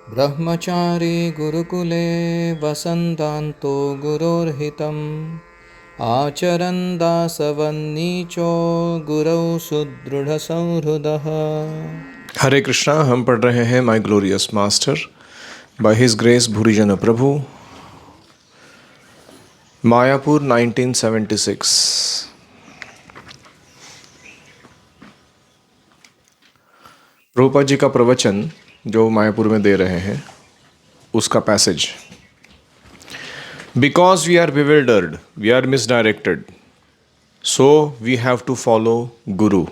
ब्रह्मचारी गुरुकुले वसन्तान्तो गुरोर्हितम् आचरन् दासवन्नीचो गुरौ सुदृढ़संहृदः। हरे कृष्णा। हम पढ़ रहे हैं my glorious master by his grace Bhurijan Prabhu, Mayapur 1976। Prabhupada ji का प्रवचन जो मायापुर में दे रहे हैं उसका passage, because we are bewildered, we are misdirected, so we have to follow guru.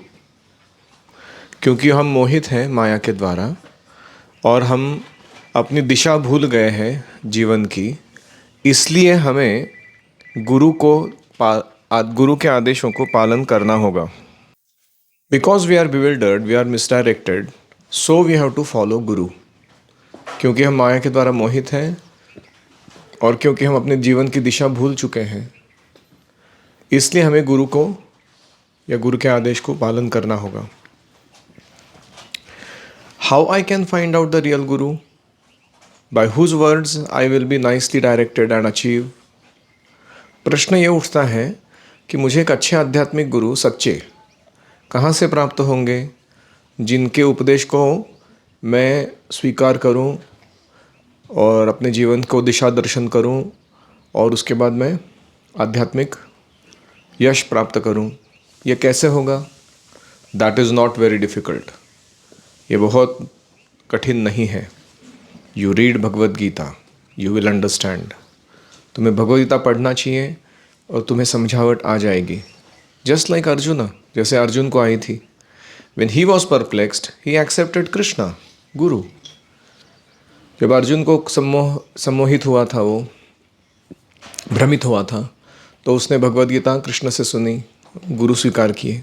क्योंकि हम मोहित हैं माया के द्वारा और हम अपनी दिशा भूल गए हैं जीवन की, इसलिए हमें गुरु के आदेशों को पालन करना होगा। Because we are bewildered, we are misdirected, so we have to follow guru. क्योंकि हम माया के द्वारा मोहित हैं और क्योंकि हम अपने जीवन की दिशा भूल चुके हैं, इसलिए हमें गुरु को या गुरु के आदेश को पालन करना होगा। How I can find out the real guru? By whose words I will be nicely directed and achieve. प्रश्न ये उठता है कि मुझे एक अच्छे आध्यात्मिक गुरु सच्चे कहाँ से प्राप्त होंगे, जिनके उपदेश को मैं स्वीकार करूं और अपने जीवन को दिशा दर्शन करूं और उसके बाद मैं आध्यात्मिक यश प्राप्त करूं। ये कैसे होगा? That is not very difficult. ये बहुत कठिन नहीं है। You read Bhagavad Gita, you will understand. तुम्हें भगवद गीता पढ़ना चाहिए और तुम्हें समझावट आ जाएगी। जस्ट लाइक अर्जुन, जैसे अर्जुन को आई थी। When he was perplexed, he accepted Krishna, गुरु। जब अर्जुन को सम्मोहित हुआ था, वो भ्रमित हुआ था, तो उसने भगवद गीता कृष्ण से सुनी, गुरु स्वीकार किए।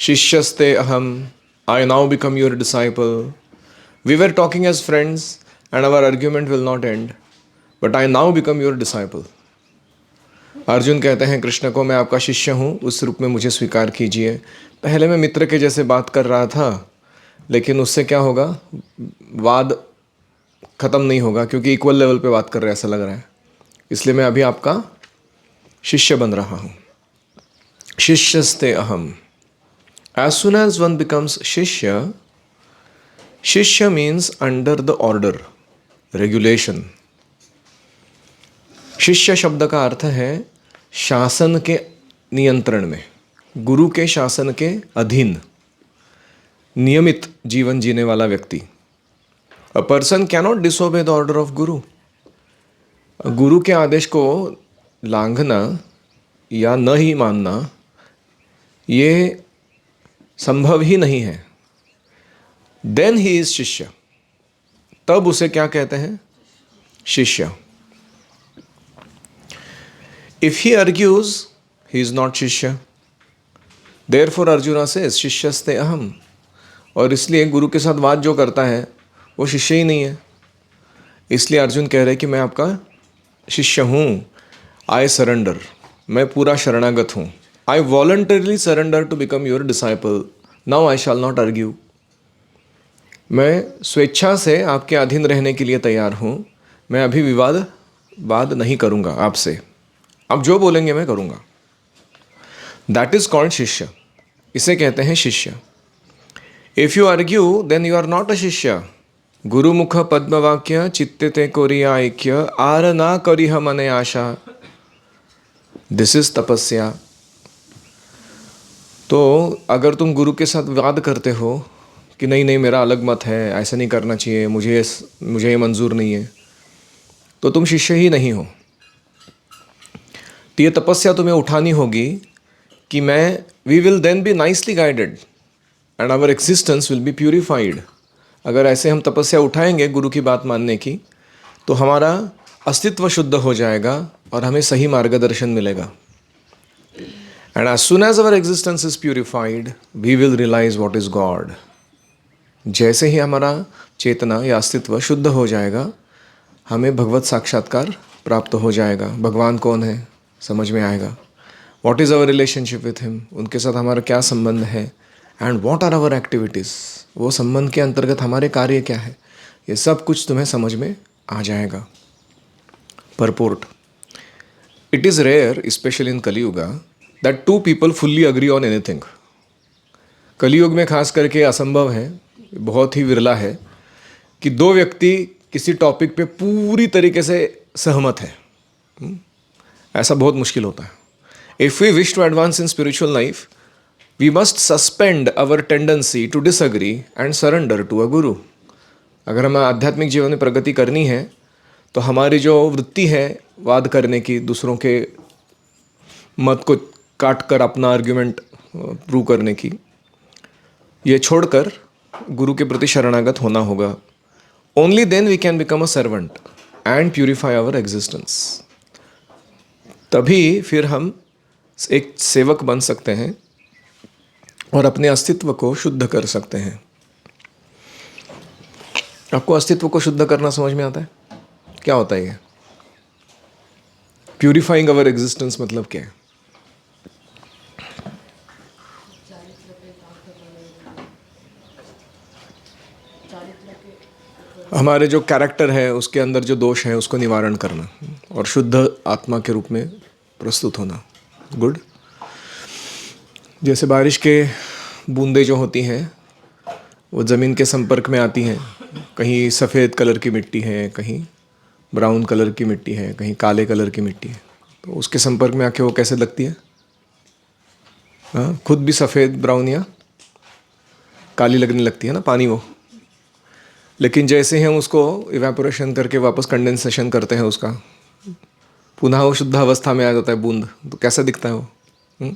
शिष्यस्ते अहम, I now become your disciple. We were talking as friends and our argument will not end, but I now become your disciple. Arjun कहते हैं कृष्ण को, मैं आपका शिष्य हूँ, उस रूप में मुझे स्वीकार कीजिए। पहले मैं मित्र के जैसे बात कर रहा था, लेकिन उससे क्या होगा? वाद ख़त्म नहीं होगा, क्योंकि इक्वल लेवल पे बात कर रहे हैं ऐसा लग रहा है। इसलिए मैं अभी आपका शिष्य बन रहा हूँ। शिष्यस्ते अहम। As soon as one becomes shishya, shishya means under the order, regulation. शिष्य शब्द का अर्थ है शासन के नियंत्रण में, गुरु के शासन के अधीन, नियमित जीवन जीने वाला व्यक्ति। A person cannot disobey the order of गुरु। गुरु के आदेश को लांघना या न ही मानना ये संभव ही नहीं है। देन ही इज शिष्य। तब उसे क्या कहते हैं? शिष्य। If he argues, he is not shishya. Therefore Arjuna says शिष्यस्ते अहम। और इसलिए गुरु के साथ बात जो करता है वो शिष्य ही नहीं है। इसलिए अर्जुन कह रहे कि मैं आपका शिष्य हूँ। आई सरेंडर, मैं पूरा शरणागत हूँ। I voluntarily surrender to become your disciple. Now I shall not argue. मैं स्वेच्छा से आपके अधीन रहने के लिए तैयार हूँ। मैं अभी विवाद नहीं करूँगा आपसे। आप जो बोलेंगे मैं करूँगा। दैट इज कॉल्ड शिष्य। इसे कहते हैं शिष्य। If you argue then you are not a shishya. गुरु मुख पद्म वाक्य चित्ते ते कोरिया ऐक्य, आर ना करिह मने आशा। दिस इज तपस्या। तो अगर तुम गुरु के साथ वाद करते हो कि नहीं नहीं मेरा अलग मत है, ऐसा नहीं करना चाहिए, मुझे ये मंजूर नहीं है, तो तुम शिष्य ही नहीं हो। तो ये तपस्या तुम्हें उठानी होगी कि we will then be nicely guided and our existence will be purified. अगर ऐसे हम तपस्या उठाएंगे गुरु की बात मानने की, तो हमारा अस्तित्व शुद्ध हो जाएगा और हमें सही मार्गदर्शन मिलेगा। And as soon as our existence is purified, we will realize what is God. जैसे ही हमारा चेतना या अस्तित्व शुद्ध हो जाएगा, हमें भगवत साक्षात्कार प्राप्त हो जाएगा। भगवान कौन है समझ में आएगा। What is our relationship with him, उनके साथ हमारा क्या संबंध है। And what are our activities, वो संबंध के अंतर्गत हमारे कार्य क्या है। ये सब कुछ तुम्हें समझ में आ जाएगा। Purport: it is rare, especially in Kaliyuga, that two people fully agree on anything. Kaliyuga में खास करके असंभव है, बहुत ही विरला है कि दो व्यक्ति किसी टॉपिक पे पूरी तरीके से सहमत है। ऐसा बहुत मुश्किल होता है। If we wish to advance in spiritual life, we must suspend our tendency to disagree and surrender to a guru. अगर हमें आध्यात्मिक जीवन में प्रगति करनी है तो हमारी जो वृत्ति है वाद करने की, दूसरों के मत को काट कर अपना आर्ग्यूमेंट प्रूव करने की, ये छोड़कर गुरु के प्रति शरणागत होना होगा। Only then we can become a servant and purify our existence. तभी फिर हम एक सेवक बन सकते हैं और अपने अस्तित्व को शुद्ध कर सकते हैं। आपको अस्तित्व को शुद्ध करना समझ में आता है? क्या होता है ये प्यूरिफाइंग अवर एग्जिस्टेंस? मतलब क्या है? हमारे जो कैरेक्टर है उसके अंदर जो दोष है उसको निवारण करना और शुद्ध आत्मा के रूप में प्रस्तुत होना। गुड। जैसे बारिश के बूंदें जो होती हैं वो ज़मीन के संपर्क में आती हैं, कहीं सफ़ेद कलर की मिट्टी है, कहीं ब्राउन कलर की मिट्टी है, कहीं काले कलर की मिट्टी है, तो उसके संपर्क में आके वो कैसे लगती है? हाँ, खुद भी सफ़ेद, ब्राउन या काली लगने लगती है ना पानी वो। लेकिन जैसे ही हम उसको इवेपोरेशन करके वापस कंडेंसेशन करते हैं, उसका पुनः वो शुद्ध अवस्था में आ जाता है बूंद, तो कैसा दिखता है वो?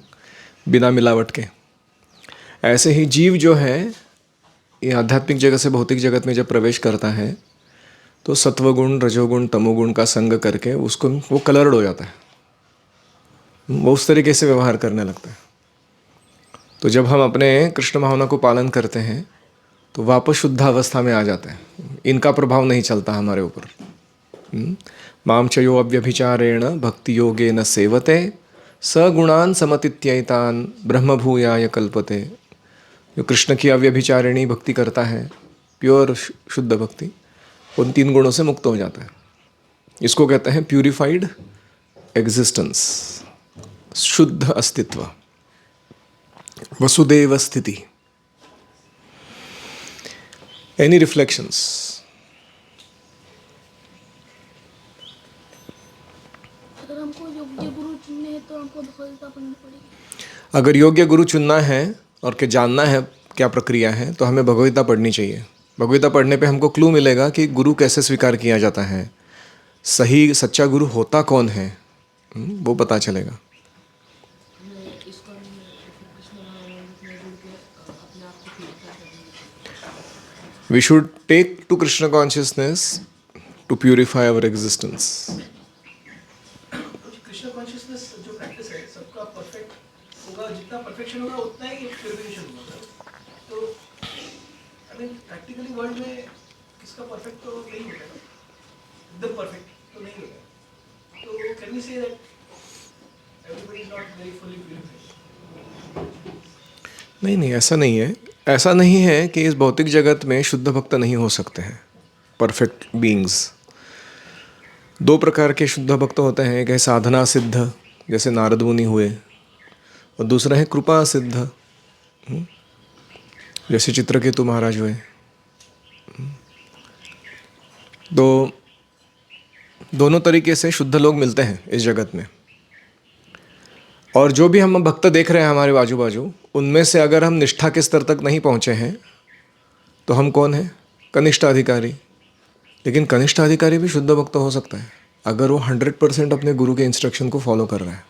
बिना मिलावट के। ऐसे ही जीव जो है ये आध्यात्मिक जगत से भौतिक जगत में जब प्रवेश करता है तो सत्वगुण, रजोगुण, तमोगुण का संग करके उसको वो कलर्ड हो जाता है, वो उस तरीके से व्यवहार करने लगता है। तो जब हम अपने कृष्ण भावना को पालन करते हैं तो वापस शुद्ध अवस्था में आ जाते हैं, इनका प्रभाव नहीं चलता हमारे ऊपर। माम चयो अव्यभिचारेण भक्ति योगेन सेवते सगुणान समतित्यैतान ब्रह्मभूयाय कल्पते। जो कृष्ण की अव्यभिचारिणी भक्ति करता है, प्योर शुद्ध भक्ति, उन 3 गुणों से मुक्त हो जाता है। इसको कहते हैं प्यूरिफाइड एग्जिस्टेंस, शुद्ध अस्तित्व, वसुदेव स्थिति। Any reflections? अगर हमको योग्य गुरु चुनने हैं तो हमको भगवत्ता पढ़नी पड़ेगी। अगर योग्य गुरु चुनना है और के जानना है क्या प्रक्रिया है तो हमें भगवत्ता पढ़नी चाहिए। भगवत्ता पढ़ने पे हमको क्लू मिलेगा कि गुरु कैसे स्वीकार किया जाता है, सही सच्चा गुरु होता कौन है, वो पता चलेगा। We should take to Krishna consciousness to purify our existence. Krishna consciousness जो प्रैक्टिस है सबका परफेक्ट होगा, जितना परफेक्शन होगा उतना ही प्यूरिफिकेशन होगा। तो आई मीन प्रैक्टिकली वर्ल्ड में किसका परफेक्ट तो नहीं होगा, एकदम परफेक्ट तो नहीं होगा। तो can we say that everybody is not very fully purified? नहीं, ऐसा नहीं है। ऐसा नहीं है कि इस भौतिक जगत में शुद्ध भक्त नहीं हो सकते हैं, परफेक्ट बीइंग्स। 2 प्रकार के शुद्ध भक्त होते हैं, एक है साधना सिद्ध जैसे नारद मुनि हुए, और दूसरा है कृपा सिद्ध जैसे चित्रकेतु महाराज हुए। तो दोनों तरीके से शुद्ध लोग मिलते हैं इस जगत में। और जो भी हम भक्त देख रहे हैं हमारे बाजू बाजू, उनमें से अगर हम निष्ठा के स्तर तक नहीं पहुँचे हैं तो हम कौन हैं? कनिष्ठ अधिकारी। लेकिन कनिष्ठ अधिकारी भी शुद्ध भक्त हो सकता है अगर वो 100% अपने गुरु के इंस्ट्रक्शन को फॉलो कर रहा है।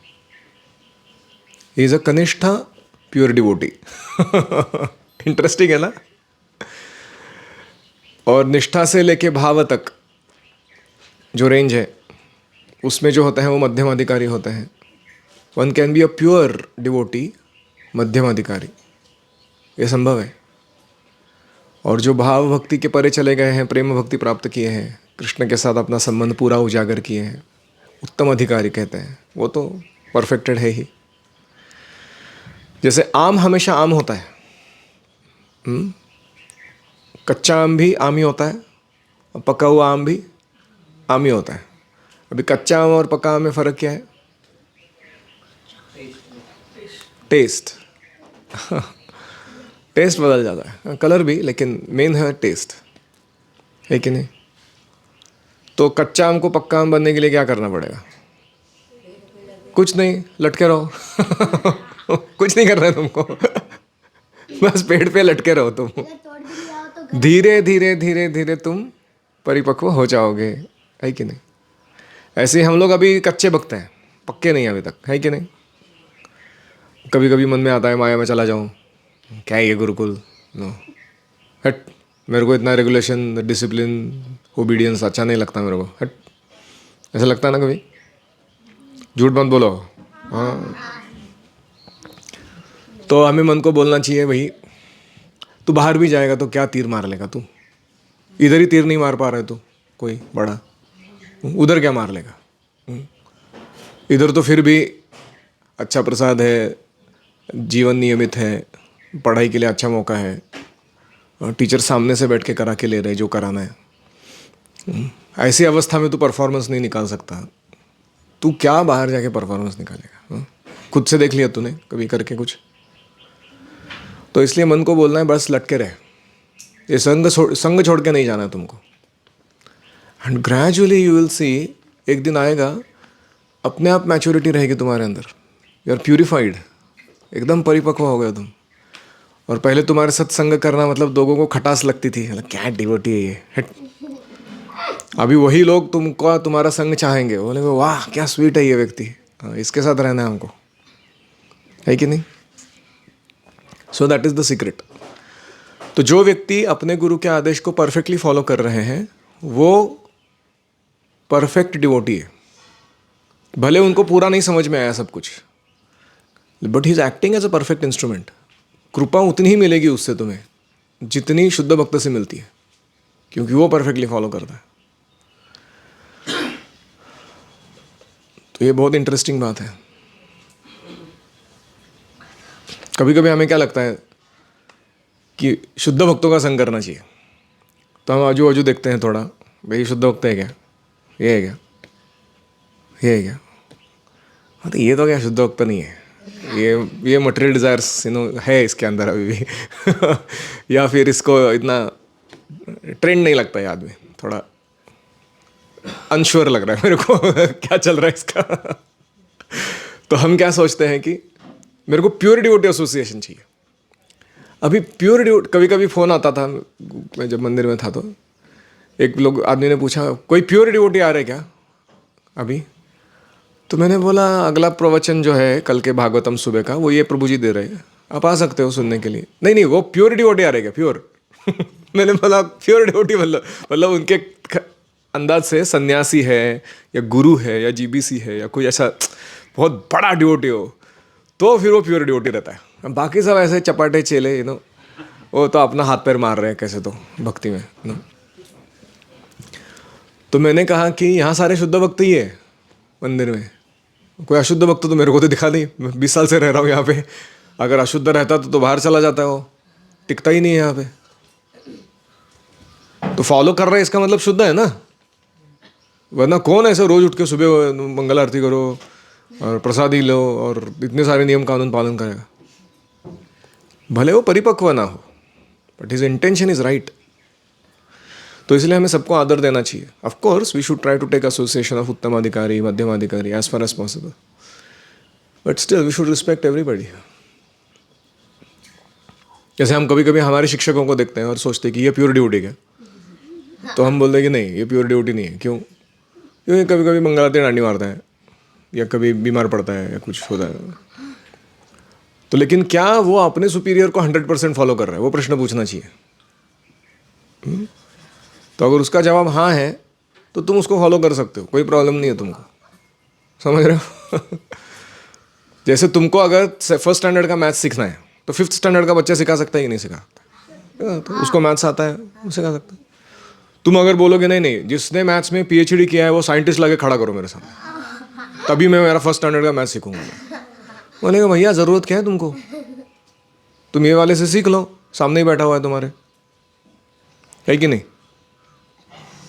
He is a kanishtha pure devotee. Interesting है ना? और निष्ठा से लेके भाव तक जो रेंज है उसमें जो होता है वो मध्यम अधिकारी होते हैं। One can be a pure devotee मध्यम अधिकारी, ये संभव है। और जो भाव भक्ति के परे चले गए हैं, प्रेम भक्ति प्राप्त किए हैं, कृष्ण के साथ अपना संबंध पूरा उजागर किए हैं, उत्तम अधिकारी कहते हैं, वो तो परफेक्टेड है ही। जैसे आम हमेशा आम होता है, कच्चा आम भी आम ही होता है, और पका हुआ आम भी आम ही होता है। अभी कच्चा आम और पका आम में फ़र्क क्या है? टेस्ट। टेस्ट बदल जाता है, कलर भी, लेकिन मेन है टेस्ट, है कि नहीं? तो कच्चा आम को पक्का आम बनने के लिए क्या करना पड़ेगा? कुछ नहीं, लटके रहो। कुछ नहीं करना है तुमको। बस पेड़ पे लटके रहो तुम। अगर तोड़ भी लिया हो तो धीरे धीरे धीरे धीरे तुम परिपक्व हो जाओगे, है कि नहीं? ऐसे ही हम लोग अभी कच्चे बकते हैं, पक्के नहीं अभी तक, है कि नहीं? कभी कभी मन में आता है माया में चला जाऊं, क्या है ये गुरुकुल, नो हट, मेरे को इतना रेगुलेशन, डिसिप्लिन, ओबीडियंस अच्छा नहीं लगता मेरे को, हट। ऐसा लगता है ना कभी? झूठ मत बोलो। हाँ, तो हमें मन को बोलना चाहिए, भाई तू बाहर भी जाएगा तो क्या तीर मार लेगा तू? इधर ही तीर नहीं मार पा रहे तू कोई बड़ा, उधर क्या मार लेगा? इधर तो फिर भी अच्छा प्रसाद है, जीवन नियमित है, पढ़ाई के लिए अच्छा मौका है, और टीचर सामने से बैठ के करा के ले रहे जो कराना है। ऐसी अवस्था में तू परफॉर्मेंस नहीं निकाल सकता, तू क्या बाहर जाके परफॉर्मेंस निकालेगा? खुद से देख लिया तूने कभी करके कुछ? तो इसलिए मन को बोलना है बस लटके रहे, ये संग छोड़ के नहीं जाना है तुमको। And gradually you will see, एक दिन आएगा अपने आप मैच्योरिटी रहेगी तुम्हारे अंदर, यू आर प्यूरिफाइड, एकदम परिपक्व हो गए तुम। और पहले तुम्हारे सत्संग करना मतलब लोगों को खटास लगती थी, क्या डिवोटी है ये, हट। अभी वही लोग तुमको तुम्हारा संग चाहेंगे, बोलेंगे वाह क्या स्वीट है ये व्यक्ति, इसके साथ रहना है हमको, है कि नहीं? So that is the secret. तो जो व्यक्ति अपने गुरु के आदेश को परफेक्टली फॉलो कर रहे हैं वो परफेक्ट डिवोटी है। भले उनको पूरा नहीं समझ में आया सब कुछ, but he is acting as a perfect instrument. कृपा उतनी ही मिलेगी उससे तुम्हें जितनी शुद्ध भक्त से मिलती है, क्योंकि वो परफेक्टली फॉलो करता है। तो ये बहुत इंटरेस्टिंग बात है। कभी कभी हमें क्या लगता है कि शुद्ध भक्तों का संग करना चाहिए, तो हम आजू बाजू देखते हैं थोड़ा, भाई शुद्ध भक्त है क्या, ये है क्या, ये है क्या? हाँ, तो ये तो क्या शुद्ध भक्त नहीं है, ये मटेरियल डिज़ायर्स है इसके अंदर अभी भी। या फिर इसको इतना ट्रेंड नहीं लगता है, आदमी थोड़ा अनश्योर लग रहा है मेरे को क्या चल रहा है इसका। तो हम क्या सोचते हैं कि मेरे को प्योर डिवोटी एसोसिएशन चाहिए। अभी प्योर डिवोटी, कभी कभी फ़ोन आता था, मैं जब मंदिर में था तो एक लोग आदमी ने पूछा कोई प्योर डिवोटी आ रहे क्या अभी? तो मैंने बोला अगला प्रवचन जो है कल के भागवतम सुबह का, वो ये प्रभु जी दे रहे हैं, आप आ सकते हो सुनने के लिए। नहीं वो प्योर डिवोटी आ रहे क्या, प्योर? मैंने बोला प्योर डिवोटी मतलब उनके अंदाज से सन्यासी है या गुरु है या जीबीसी है या कोई ऐसा बहुत बड़ा डिवोटी हो, तो फिर वो प्योर डिवोटी रहता है। बाकी सब ऐसे चपाटे चेले वो तो अपना हाथ पैर मार रहे हैं कैसे तो भक्ति में तो मैंने कहा कि यहाँ सारे शुद्ध भक्त ही है मंदिर में, कोई अशुद्ध भक्त तो मेरे को तो दिखा नहीं। मैं 20 साल से रह रहा हूँ यहाँ पे, अगर अशुद्ध रहता तो बाहर चला जाता है, वो टिकता ही नहीं है यहाँ पे। तो फॉलो कर रहे हैं इसका मतलब शुद्ध है ना, वरना कौन ऐसे रोज उठ के सुबह मंगल आरती करो और प्रसादी लो और इतने सारे नियम कानून पालन करेगा? भले वो परिपक्व ना हो, but his intention is right. तो इसलिए हमें सबको आदर देना चाहिए। Of course we should try to take association of uttama adhikari, madhyama adhikari as far as possible, but still we should respect everybody. जैसे हम कभी कभी हमारे शिक्षकों को देखते हैं और सोचते हैं कि ये प्योर ड्यूटी है, तो हम बोलते हैं कि नहीं ये प्योर ड्यूटी नहीं है। क्यों? क्योंकि कभी कभी मंगल आरती डांडी मारता है या कभी बीमार पड़ता है या कुछ होता है। तो लेकिन क्या वो अपने सुपीरियर को 100% फॉलो कर रहा है? वो प्रश्न पूछना चाहिए। तो अगर उसका जवाब हाँ है तो तुम उसको फॉलो कर सकते हो, कोई प्रॉब्लम नहीं है तुमको, समझ रहे हो? जैसे तुमको अगर फर्स्ट स्टैंडर्ड का मैथ्स सीखना है तो 5th स्टैंडर्ड का बच्चा सिखा सकता है कि नहीं सिखा सकता? तो उसको मैथ्स आता है, वो सिखा सकता है। तुम अगर बोलोगे नहीं जिसने मैथ्स में PhD किया है वो साइंटिस्ट लाके खड़ा करो मेरे सामने, तभी मैं मेरा फर्स्ट स्टैंडर्ड का मैथ्स सीखूंगा। बोलेगा भैया ज़रूरत क्या है तुमको, तुम ये वाले से सीख लो, सामने ही बैठा हुआ है तुम्हारे, है कि नहीं?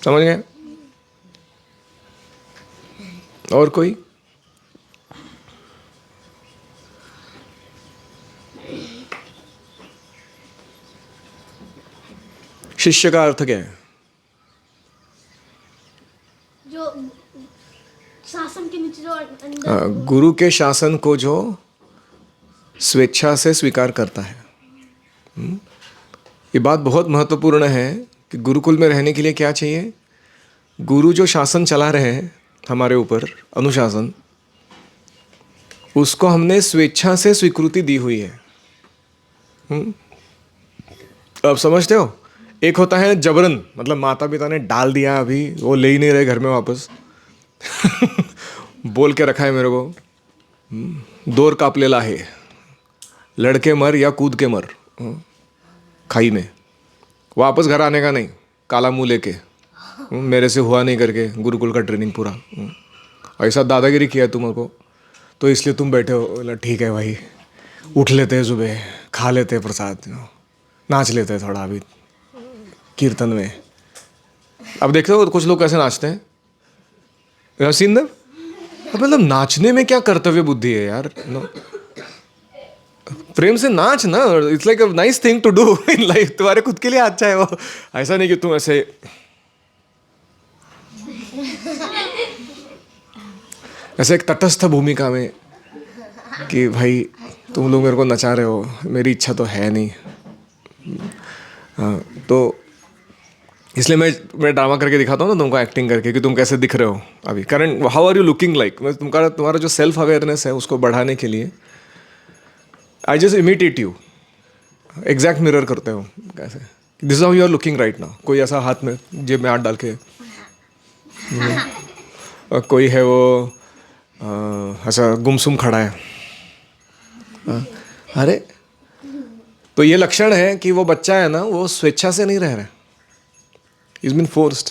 समझ गए? और कोई? शिष्य का अर्थ क्या है? जो शासन के नीचे जो अंडर गुरु के शासन को जो स्वेच्छा से स्वीकार करता है। ये बात बहुत महत्वपूर्ण है कि गुरुकुल में रहने के लिए क्या चाहिए? गुरु जो शासन चला रहे हैं हमारे ऊपर, अनुशासन, उसको हमने स्वेच्छा से स्वीकृति दी हुई है। अब समझते हो? एक होता है जबरन, मतलब माता पिता ने डाल दिया, अभी वो ले ही नहीं रहे घर में वापस बोल के रखा है मेरे को, दोर कापलेला है, लड़के मर या कूद के मर खाई में, वापस घर आने का नहीं, काला मुंह लेके, मेरे से हुआ नहीं करके गुरुकुल का ट्रेनिंग पूरा। ऐसा दादागिरी किया तुम को, तो इसलिए तुम बैठे हो। बोला ठीक है भाई, उठ लेते हैं सुबह, खा लेते हैं प्रसाद, नाच लेते हैं थोड़ा अभी कीर्तन में। अब देखते हो कुछ लोग कैसे नाचते हैं, सीन देव। अब मतलब नाचने में क्या कर्तव्य बुद्धि है यार? प्रेम से नाच ना, it's like a nice thing to do in life. तुम्हारे खुद के लिए अच्छा है वो, ऐसा नहीं कि तुम ऐसे एक तटस्थ भूमिका में कि भाई तुम लोग मेरे को नचा रहे हो, मेरी इच्छा तो है नहीं। तो इसलिए मैं ड्रामा करके दिखाता हूँ ना तुमको, एक्टिंग करके, कि तुम कैसे दिख रहे हो अभी current, how are you looking like. तुम्हारा जो सेल्फ अवेयरनेस है उसको बढ़ाने के लिए I just imitate you, exact mirror करते हो कैसे, this is how you are looking right now. कोई ऐसा हाथ में जेब में हाथ डाल के, और कोई है वो ऐसा गुमसुम खड़ा है। अरे तो ये लक्षण है कि वो बच्चा है ना, वो स्वेच्छा से नहीं रह रहा है, इज बीन फोर्स्ड।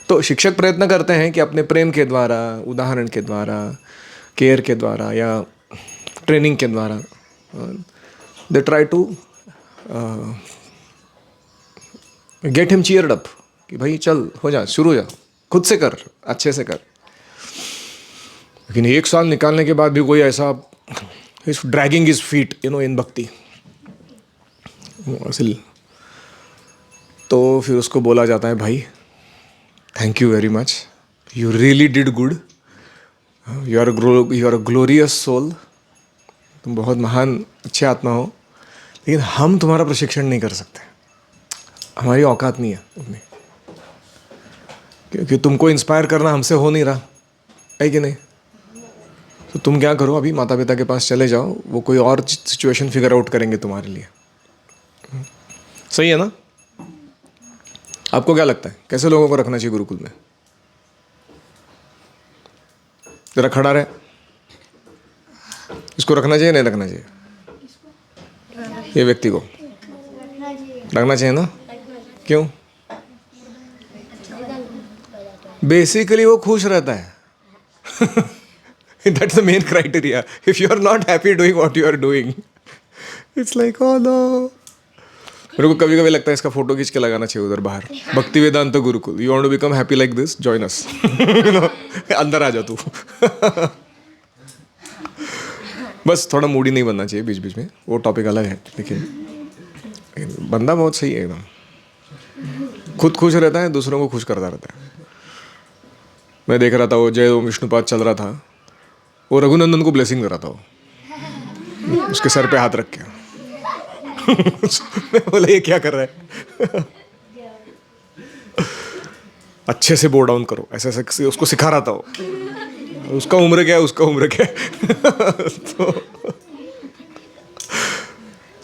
तो शिक्षक प्रयत्न करते हैं कि अपने प्रेम के द्वारा, उदाहरण के द्वारा, केयर के द्वारा या ट्रेनिंग के द्वारा, they try to get him cheered up, कि भाई चल हो जा, शुरू हो जा, खुद से कर, अच्छे से कर। लेकिन 1 साल निकालने के बाद भी कोई ऐसा is dragging his feet in bhakti, तो फिर उसको बोला जाता है भाई thank you very much, you really did good, you are a glorious soul, तुम बहुत महान अच्छे आत्मा हो, लेकिन हम तुम्हारा प्रशिक्षण नहीं कर सकते, हमारी औकात नहीं है उतनी, क्योंकि तुमको इंस्पायर करना हमसे हो नहीं रहा है कि नहीं। तो तुम क्या करो, अभी माता पिता के पास चले जाओ, वो कोई और सिचुएशन फिगर आउट करेंगे तुम्हारे लिए। सही है ना? आपको क्या लगता है कैसे लोगों को रखना चाहिए गुरुकुल में? जरा खड़ा रहे, इसको रखना चाहिए नहीं रखना चाहिए? ये व्यक्ति को रखना चाहिए ना? क्यों? बेसिकली वो खुश रहता है that's the main criteria. If you are not happy doing what you are doing, it's like oh no. मेरे को कभी कभी लगता है इसका फोटो खींच के लगाना चाहिए उधर बाहर, Bhakti Vedanta Gurukul, you want to become happy like this, join us अंदर आ जा तू बस थोड़ा मूडी नहीं बनना चाहिए बीच बीच में, वो टॉपिक अलग है, लेकिन बंदा बहुत सही है एकदम, खुद खुश रहता है, दूसरों को खुश करता रहता है। मैं देख रहा था वो जय ओम विष्णुपाद चल रहा था, वो रघुनंदन को ब्लेसिंग कर रहा था, वो उसके सर पे हाथ रख के मैं बोला ये क्या कर रहा है अच्छे से बो डाउन करो, ऐसे ऐसे उसको सिखा रहा था वो, उसका उम्र क्या है, उसका उम्र क्या है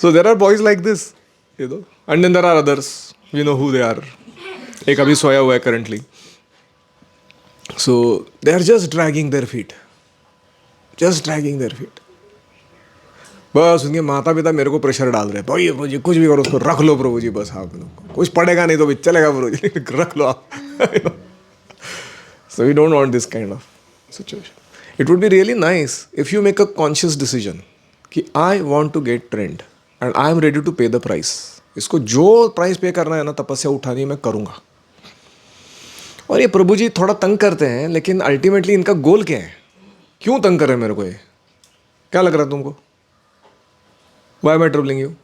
so there are boys like this, you know, and then there are others, you know who they are. एक अभी सोया हुआ है currently, so they are just dragging their feet, just dragging their feet. बस उनके माता पिता मेरे को प्रेशर डाल रहे हैं, भाई प्रभु जी कुछ भी करो, उसको रख लो प्रभु जी, बस आप कुछ पढ़ेगा नहीं तो भी चलेगा प्रभु जी रख लो आप so we don't want this kind of situation. It would be really nice if you make a conscious decision कि I want to get trained and I am ready to pay the price. इसको जो price पे करना है ना, तपस्या उठानी मैं करूँगा, और ये प्रभु जी थोड़ा तंग करते हैं, लेकिन अल्टीमेटली इनका गोल क्या है? क्यों तंग कर रहे हैं मेरे को? ये क्या लग रहा है तुमको? Why am I troubling you?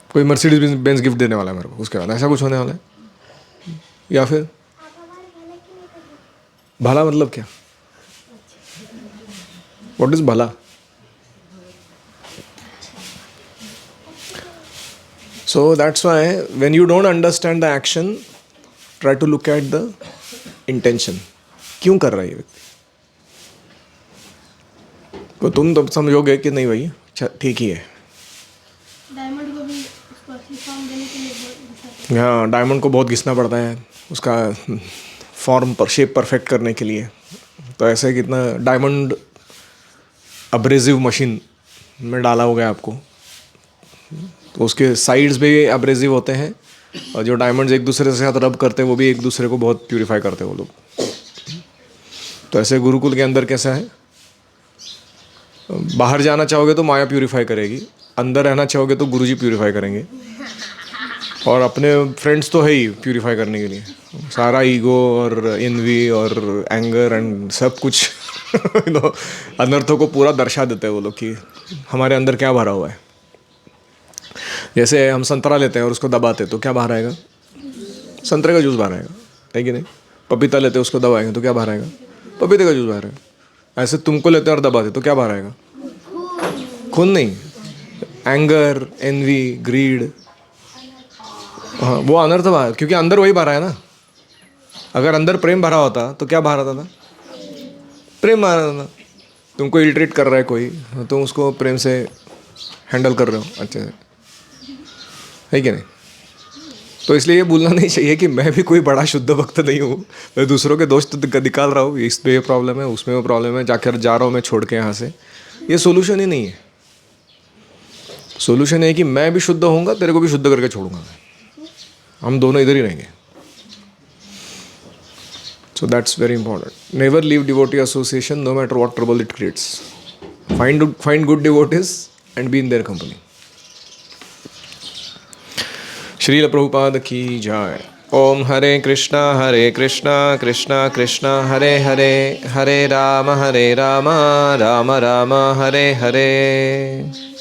कोई मर्सिडीज बेंज गिफ्ट देने वाला है मेरे को, उसके बाद ऐसा कुछ होने वाला है? या फिर भला मतलब क्या? व्हाट इज भला? So that's why when you don't understand the action, try to look at the intention. क्यों कर रहा है ये व्यक्ति? तो तुम तो समझोगे कि नहीं भाई ठीक ही है। डायमंड को भी उसको असली फॉर्म देने के लिए हाँ, डायमंड को बहुत घिसना पड़ता है उसका फॉर्म पर शेप परफेक्ट करने के लिए। तो ऐसे कितना डायमंड अब्रेसिव मशीन में डाला हो गया आपको, तो उसके साइड्स भी अब्रेसिव होते हैं, और जो डायमंड्स एक दूसरे के साथ रब करते हैं वो भी एक दूसरे को बहुत प्यूरिफाई करते हैं वो लोग। तो ऐसे गुरुकुल के अंदर कैसा है, बाहर जाना चाहोगे तो माया प्यूरिफाई करेगी, अंदर रहना चाहोगे तो गुरुजी प्यूरिफाई करेंगे, और अपने फ्रेंड्स तो है ही प्यूरिफाई करने के लिए। सारा ईगो और इनवी और एंगर एंड सब कुछ अनर्थों को पूरा दर्शा देते हैं वो लोग कि हमारे अंदर क्या भरा हुआ है। जैसे हम संतरा लेते हैं और उसको दबाते तो क्या बाहर आएगा? संतरे का जूस बाहर आएगा, है कि नहीं? पपीता लेते हैं उसको दबाएंगे तो क्या बाहर आएगा? पपीते का जूस बाहर आएगा। ऐसे तुमको लेते हैं और दबाते तो क्या बाहर आएगा? खून नहीं, एंगर, एनवी, ग्रीड। हाँ, वो अनर्थ बाहर, क्योंकि अंदर वही भरा है ना। अगर अंदर प्रेम भरा होता तो क्या बाहर आता था? प्रेम बाहर आता था। तुमको इरिटेट कर रहा है कोई, तुम उसको प्रेम से हैंडल कर रहे हो अच्छे से, है कि नहीं? तो इसलिए ये भूलना नहीं चाहिए कि मैं भी कोई बड़ा शुद्ध भक्त नहीं हूँ, मैं दूसरों के दोष तो निकाल रहा हूँ, इसमें ये प्रॉब्लम है, उसमें वो प्रॉब्लम है, जाकर जा रहा हूँ मैं छोड़ के यहाँ से। ये सोल्यूशन ही नहीं है। सोल्यूशन है कि मैं भी शुद्ध होऊंगा, तेरे को भी शुद्ध करके छोड़ूंगा मैं, हम दोनों इधर ही रहेंगे। So that's very important. Never leave devotee association no matter what trouble it creates. Find good devotees and be in their company. Srila Prabhupada की जय। ओम हरे कृष्णा कृष्णा कृष्णा हरे हरे, हरे राम राम राम हरे हरे।